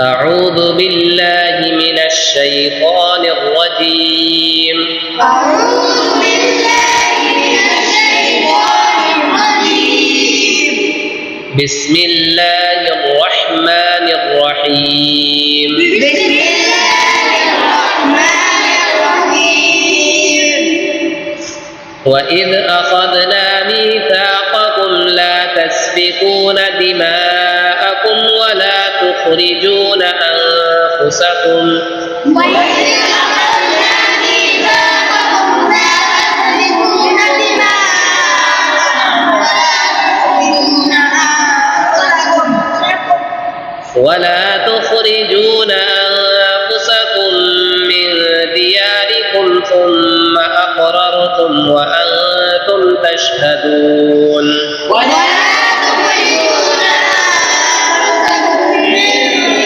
أعوذ بالله من الشيطان الرجيم أعوذ بالله من الشيطان الرجيم بسم الله الرحمن الرحيم بسم الله الرحمن الرحيم وإذ أخذنا ميثاقكم لا تسفكون دماءكم ولا تخرجون أنفسكم وإذ أخذنا ميثاقكم لا تسفكون دماءكم ولا تخرجون أنفسكم من دياركم ثم أقررتم وأنتم تشهدون ولا تخرجون أنفسكم من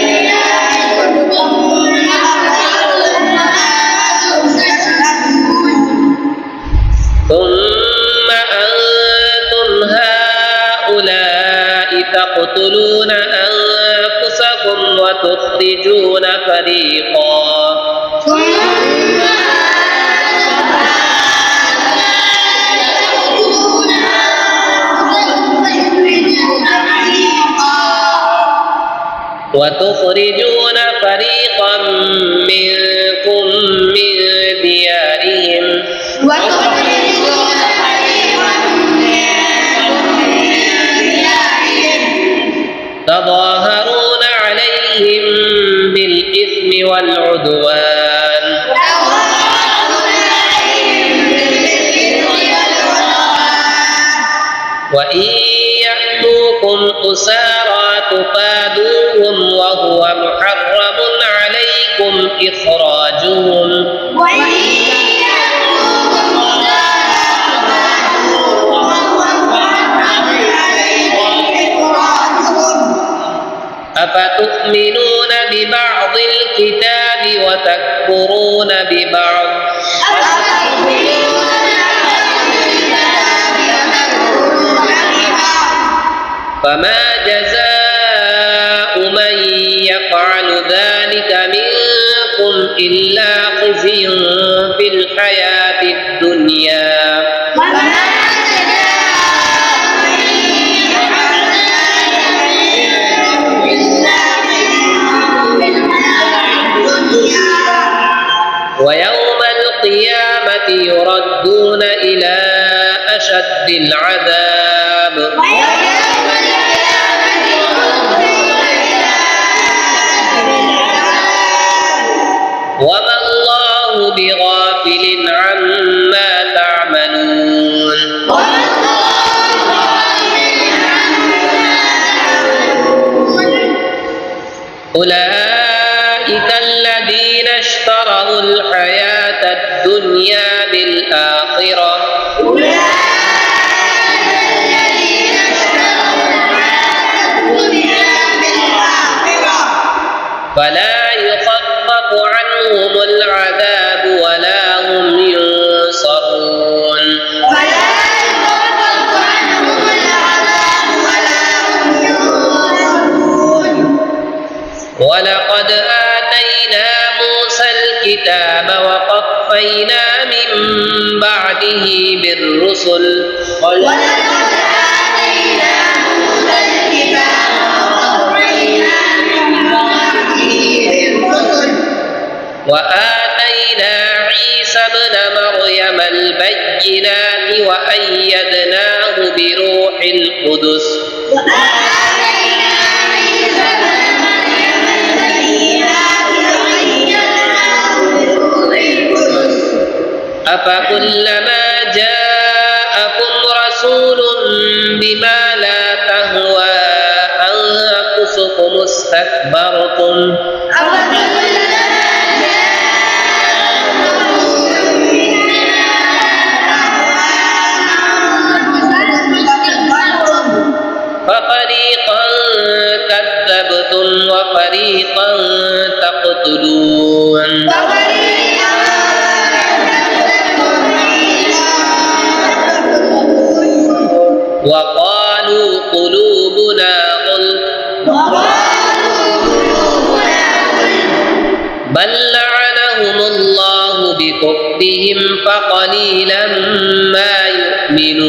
دياركم ثم أقررتم وأنتم تشهدون ثم أنتم هؤلاء تقتلون أنفسكم وتخرجون فريقا وتخرجون فريقا منكم من ديارهم تظاهرون عليهم بالإثم والعدوان وإن يأتوكم أسارى تفادوهم وهو محرم عليكم إخراجهم أفتؤمنون ببعض الكتاب وتكفرون ببعض فما جزاء من يفعل ذلك منكم إلا خزي في الحياة الدنيا ويوم القيامة يردون إلى أشد العذاب وما الله بغافل عما تعملون أولئك الذين اشتروا الحياة الدنيا بالآخرة فلا يخفف عنهم العذاب ولا هم ينصرون ولقد آتينا موسى الكتاب وقفينا من بعده بالرسل وآتينا عيسى ابن مريم البينات وأيدناه بروح القدس أفكلما جاءكم رسول بما لا تهوى أنفسكم استكبرتم ففريقا كذبتم وفريقا تقتلون وقالوا قلوبنا غلف بل لعنهم الله بكفرهم فقليلا ما يؤمنون